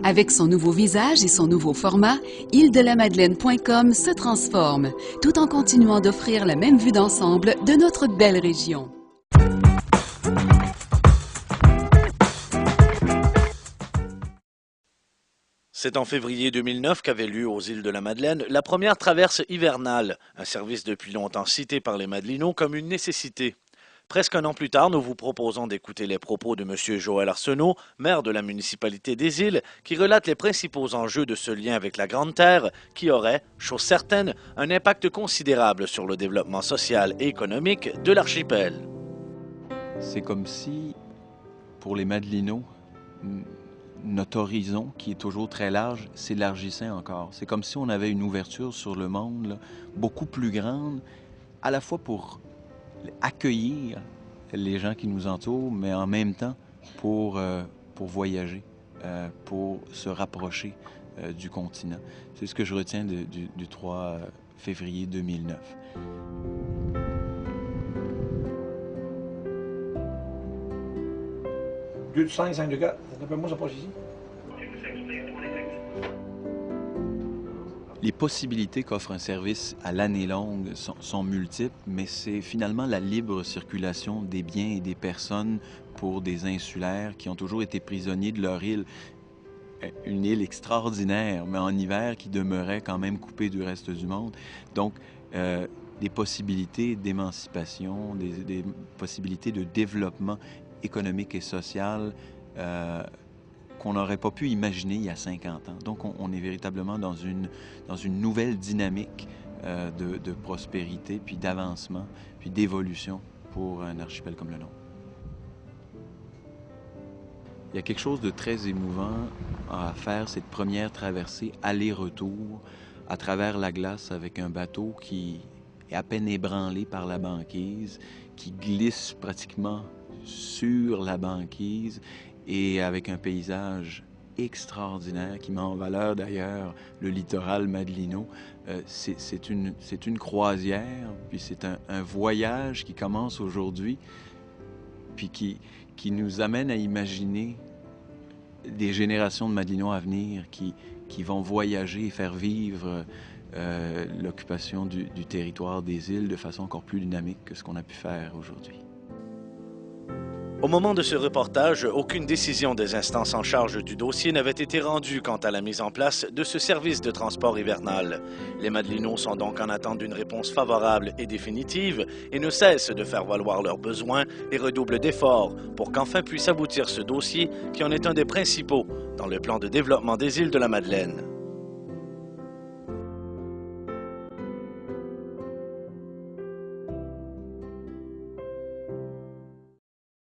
Avec son nouveau visage et son nouveau format, île-de-la-Madeleine.com se transforme, tout en continuant d'offrir la même vue d'ensemble de notre belle région. C'est en février 2009 qu'avait lieu aux îles de la Madeleine la première traverse hivernale, un service depuis longtemps cité par les Madelinots comme une nécessité. Presque un an plus tard, nous vous proposons d'écouter les propos de M. Joël Arsenault, maire de la municipalité des Îles, qui relate les principaux enjeux de ce lien avec la Grande Terre, qui aurait, chose certaine, un impact considérable sur le développement social et économique de l'archipel. C'est comme si, pour les Madelinots, notre horizon, qui est toujours très large, s'élargissait encore. C'est comme si on avait une ouverture sur le monde là, beaucoup plus grande, à la fois pour accueillir les gens qui nous entourent, mais en même temps pour voyager, pour se rapprocher du continent. C'est ce que je retiens du 3 février 2009. Deux de 5, 5 de 4. D'après moi, ça passe ici. Les possibilités qu'offre un service à l'année longue sont multiples, mais c'est finalement la libre circulation des biens et des personnes pour des insulaires qui ont toujours été prisonniers de leur île. Une île extraordinaire, mais en hiver qui demeurait quand même coupée du reste du monde. Donc, des possibilités d'émancipation, des possibilités de développement économique et social qu'on n'aurait pas pu imaginer il y a 50 ans. Donc, on est véritablement dans une nouvelle dynamique de prospérité, puis d'avancement, puis d'évolution pour un archipel comme le nôtre. Il y a quelque chose de très émouvant à faire cette première traversée aller-retour à travers la glace avec un bateau qui est à peine ébranlé par la banquise, qui glisse pratiquement sur la banquise et avec un paysage extraordinaire qui met en valeur d'ailleurs le littoral madelino. C'est une croisière, puis c'est un voyage qui commence aujourd'hui, puis qui nous amène à imaginer des générations de Madelinots à venir qui vont voyager et faire vivre l'occupation du territoire des îles de façon encore plus dynamique que ce qu'on a pu faire aujourd'hui. Au moment de ce reportage, aucune décision des instances en charge du dossier n'avait été rendue quant à la mise en place de ce service de transport hivernal. Les Madelinots sont donc en attente d'une réponse favorable et définitive et ne cessent de faire valoir leurs besoins et redoublent d'efforts pour qu'enfin puisse aboutir ce dossier qui en est un des principaux dans le plan de développement des îles de la Madeleine.